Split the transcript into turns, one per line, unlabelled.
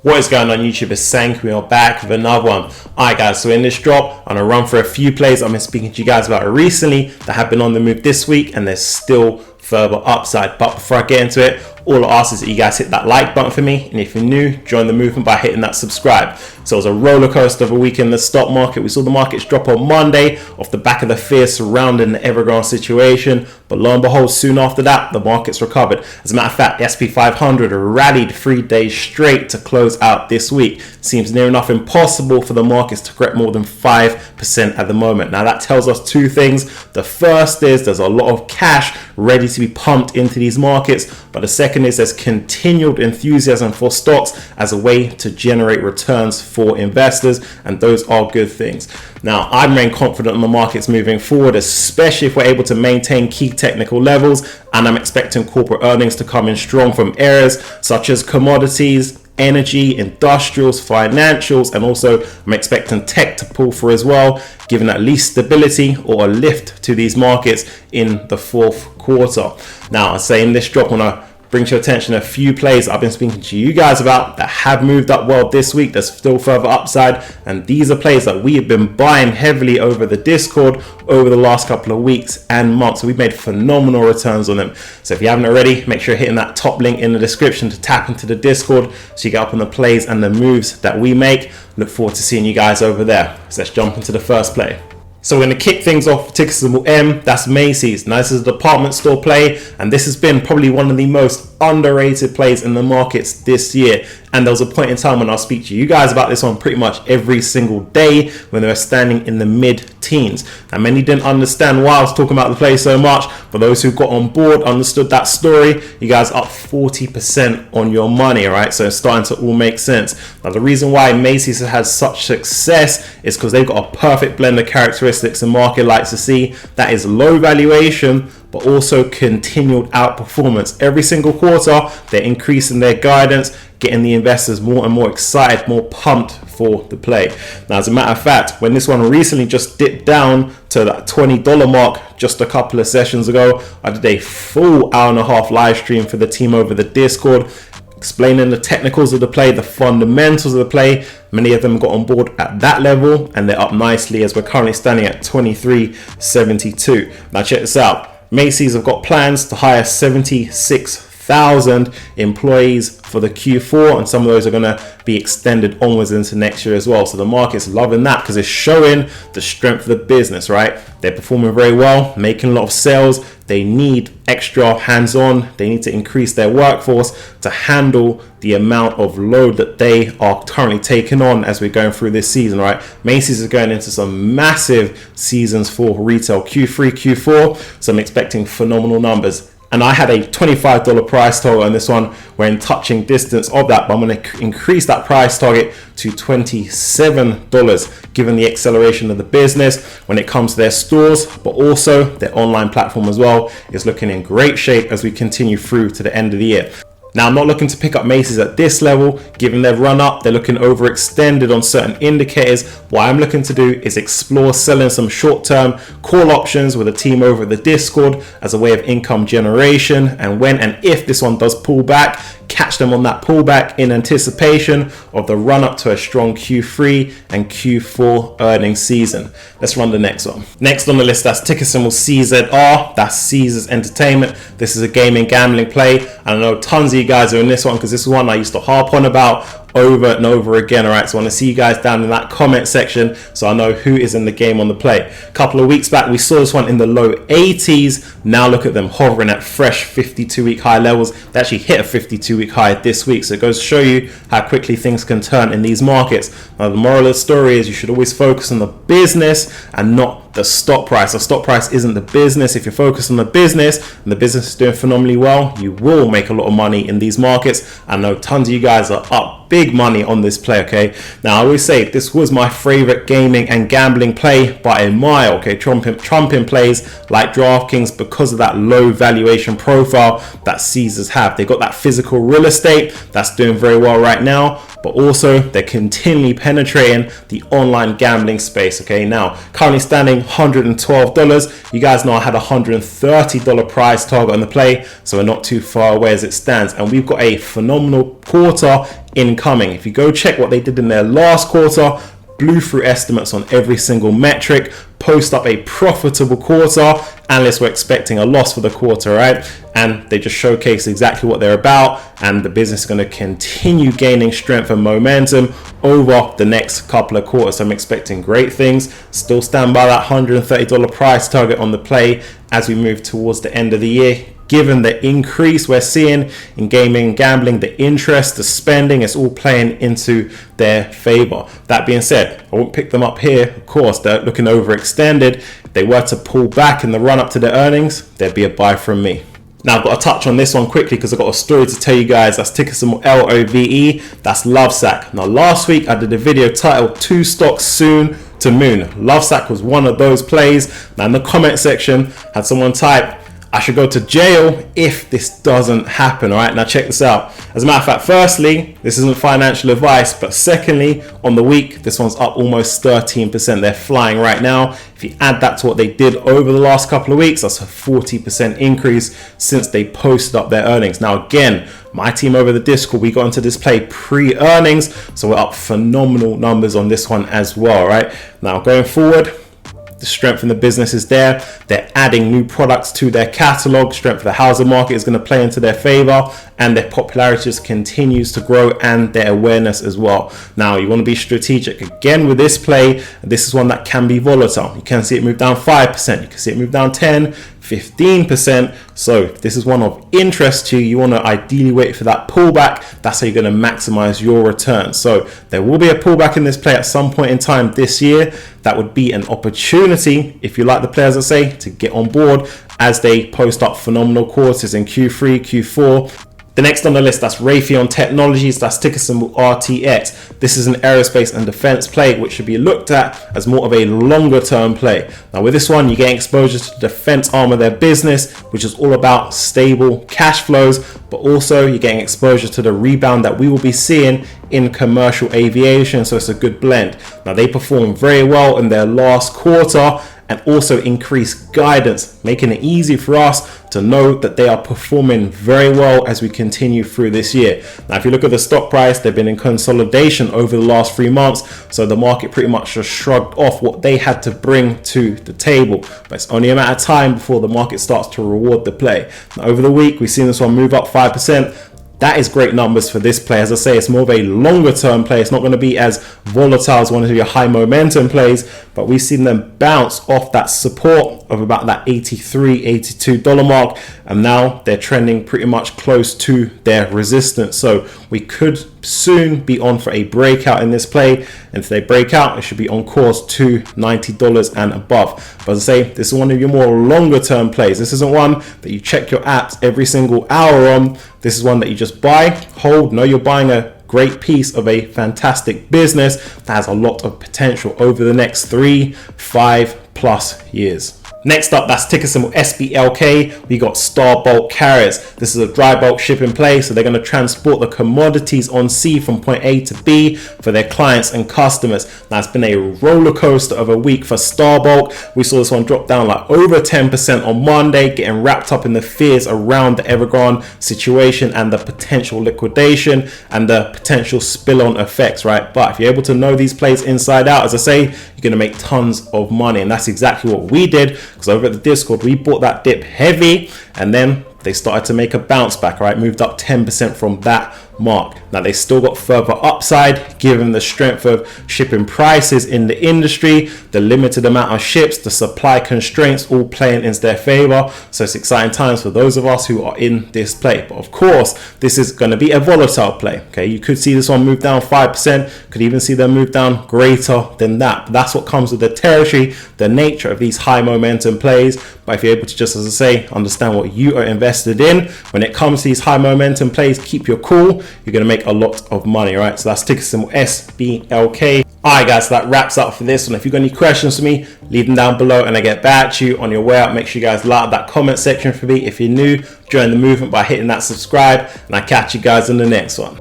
What is going on YouTube? It's Sank. We are back with another one. Alright guys, so in this drop, I'm going to run through a few plays I've been speaking to you guys about recently that have been on the move this week, and there's still further upside. But before I get into it, all I ask is that you guys hit that like button for me, and if you're new, join the movement by hitting that subscribe. So it was a roller coaster of a week in the stock market. We saw the markets drop on Monday off the back of the fear surrounding the Evergrande situation, but lo and behold, soon after that, the markets recovered. As a matter of fact, the SP 500 rallied 3 days straight to close out this week. Seems near enough impossible for the markets to correct more than 5% at the moment. Now that tells us two things. The first is there's a lot of cash ready to be pumped into these markets, but the second is there's continued enthusiasm for stocks as a way to generate returns for investors, and those are good things. Now I remain confident in the markets moving forward, especially if we're able to maintain key technical levels, and I'm expecting corporate earnings to come in strong from areas such as commodities, energy, industrials, financials, and also I'm expecting tech to pull through as well, giving at least stability or a lift to these markets in the fourth quarter. Now I say in this drop, when I bring to your attention a few plays I've been speaking to you guys about that have moved up well this week. There's still further upside, and these are plays that we have been buying heavily over the Discord over the last couple of weeks and months. So we've made phenomenal returns on them. So if you haven't already, make sure you're hitting that top link in the description to tap into the Discord so you get up on the plays and the moves that we make. Look forward to seeing you guys over there. So let's jump into the first play. So we're going to kick things off with ticker symbol M. That's Macy's. Now this is a department store play, and this has been probably one of the most underrated plays in the markets this year. And there was a point in time when I'll speak to you guys about this one pretty much every single day when they were standing in the mid-teens. And many didn't understand why I was talking about the play so much, but those who got on board understood that story. You guys up 40% on your money, right? So it's starting to all make sense. Now the reason why Macy's has had such success is because they've got a perfect blend of characteristics the market likes to see. That is low valuation, but also continued outperformance. Every single quarter, they're increasing their guidance, getting the investors more and more excited, more pumped for the play. Now, as a matter of fact, when this one recently just dipped down to that $20 mark just a couple of sessions ago, I did a full hour-and-a-half live stream for the team over the Discord, explaining the technicals of the play, the fundamentals of the play. Many of them got on board at that level, and they're up nicely as we're currently standing at 23.72. Now check this out. Macy's have got plans to hire 76,000 employees for the Q4, and some of those are going to be extended onwards into next year as well. So the market's loving that because it's showing the strength of the business, right? They're performing very well, making a lot of sales. They need extra hands-on. They need to increase their workforce to handle the amount of load that they are currently taking on as we're going through this season, right? Macy's is going into some massive seasons for retail, Q3, Q4. So I'm expecting phenomenal numbers. And I had a $25 price target on this one. We're in touching distance of that, but I'm going to increase that price target to $27, given the acceleration of the business when it comes to their stores, but also their online platform as well is looking in great shape as we continue through to the end of the year. Now, I'm not looking to pick up Macy's at this level, given their run up. They're looking overextended on certain indicators. What I'm looking to do is explore selling some short-term call options with a team over the Discord as a way of income generation. And when and if this one does pull back, catch them on that pullback in anticipation of the run up to a strong Q3 and Q4 earnings season. Let's run the next one. Next on the list, that's ticker symbol CZR. That's Caesars Entertainment. This is a gaming gambling play. I know tons of you guys are in this one because this is one I used to harp on about over and over again. All right, so I want to see you guys down in that comment section so I know who is in the game on the play. A couple of weeks back we saw this one in the low 80s. Now look at them hovering at fresh 52-week high levels. They actually hit a 52-week high this week, so it goes to show you how quickly things can turn in these markets. Now the moral of the story is you should always focus on the business and not the stock price. The stock price isn't the business. If you're focused on the business and the business is doing phenomenally well, you will make a lot of money in these markets. I know tons of you guys are up big money on this play, okay? Now I always say this was my favorite gaming and gambling play by a mile, okay? Trumping plays like DraftKings because of that low valuation profile that Caesars have. They got that physical real estate that's doing very well right now. but also they're continually penetrating the online gambling space. Okay, now currently standing $112. You guys know I had a $130 price target on the play, so we're not too far away as it stands, and we've got a phenomenal quarter incoming. If you go check what they did in their last quarter, blew through estimates on every single metric, post up a profitable quarter. Analysts were expecting a loss for the quarter, right? And they just showcased exactly what they're about, and the business is going to continue gaining strength and momentum over the next couple of quarters. So I'm expecting great things. Still stand by that $130 price target on the play as we move towards the end of the year. Given the increase we're seeing in gaming and gambling, the interest, the spending, it's all playing into their favor. That being said, I won't pick them up here. Of course, they're looking overextended. If they were to pull back in the run up to their earnings, there'd be a buy from me. Now, I've got to touch on this one quickly because I've got a story to tell you guys. That's ticker symbol LOVE. That's Lovesack. Now, last week I did a video titled 2 Stocks Soon to Moon. Lovesack was one of those plays. Now, in the comment section, had someone type, I should go to jail if this doesn't happen. All right, now check this out. As a matter of fact, firstly, this isn't financial advice, but secondly, on the week, this one's up almost 13%. They're flying right now. If you add that to what they did over the last couple of weeks, that's a 40% increase since they posted up their earnings. Now, again, my team over the Discord, we got into this play pre-earnings, so we're up phenomenal numbers on this one as well, right? Now, going forward, the strength in the business is there. They're adding new products to their catalog. Strength of the housing market is going to play into their favor, and their popularity just continues to grow, and their awareness as well. Now, you want to be strategic again with this play. This is one that can be volatile. You can see it move down 5%. You can see it move down 10, 15%. So if this is one of interest to you, you want to ideally wait for that pullback. That's how you're going to maximize your return. So there will be a pullback in this play at some point in time this year. That would be an opportunity, if you like the players, I say, to get on board as they post up phenomenal quarters in Q3, Q4. The next on the list, that's Raytheon Technologies, that's ticker symbol RTX. This is an aerospace and defense play, which should be looked at as more of a longer term play. Now with this one, you're getting exposure to the defense arm of their business, which is all about stable cash flows, but also you're getting exposure to the rebound that we will be seeing in commercial aviation. So it's a good blend. Now they performed very well in their last quarter, and also increased guidance, making it easy for us to know that they are performing very well as we continue through this year. Now, if you look at the stock price, they've been in consolidation over the last 3 months, so the market pretty much just shrugged off what they had to bring to the table. But it's only a matter of time before the market starts to reward the play. Now, over the week, we've seen this one move up 5%. That is great numbers for this play. As I say, it's more of a longer term play. It's not going to be as volatile as one of your high momentum plays, but we've seen them bounce off that support of about that $83, $82 mark, and now they're trending pretty much close to their resistance. So we could soon be on for a breakout in this play, and if they break out, it should be on course to $90 and above. But as I say, this is one of your more longer term plays. This isn't one that you check your apps every single hour on. This is one that you just buy, hold, know you're buying a great piece of a fantastic business that has a lot of potential over the next 3, 5+ years. Next up, that's ticker symbol SBLK. We got Star Bulk Carriers. This is a dry bulk shipping play, so they're going to transport the commodities on sea from point A to B for their clients and customers. Now, it's been a roller coaster of a week for Star Bulk. We saw this one drop down like over 10% on Monday, getting wrapped up in the fears around the Evergrande situation and the potential liquidation and the potential spill-on effects, right? But if you're able to know these plays inside out, as I say, you're going to make tons of money, and that's exactly what we did. Because over at the Discord, we bought that dip heavy, and then they started to make a bounce back, right? Moved up 10% from that mark. Now they still got further upside given the strength of shipping prices in the industry, the limited amount of ships, the supply constraints all playing into their favor. So it's exciting times for those of us who are in this play. But of course, this is going to be a volatile play. Okay, you could see this one move down 5%, could even see them move down greater than that. But that's what comes with the territory, the nature of these high momentum plays. But if you're able to just, as I say, understand what you are invested in when it comes to these high momentum plays, keep your cool, you're going to make a lot of money, right? So that's ticker symbol SBLK. Alright guys, so that wraps up for this one. If you've got any questions for me, leave them down below and I get back to you on your way out. Make sure you guys like that comment section for me. If you're new, join the movement by hitting that subscribe, and I'll catch you guys in the next one.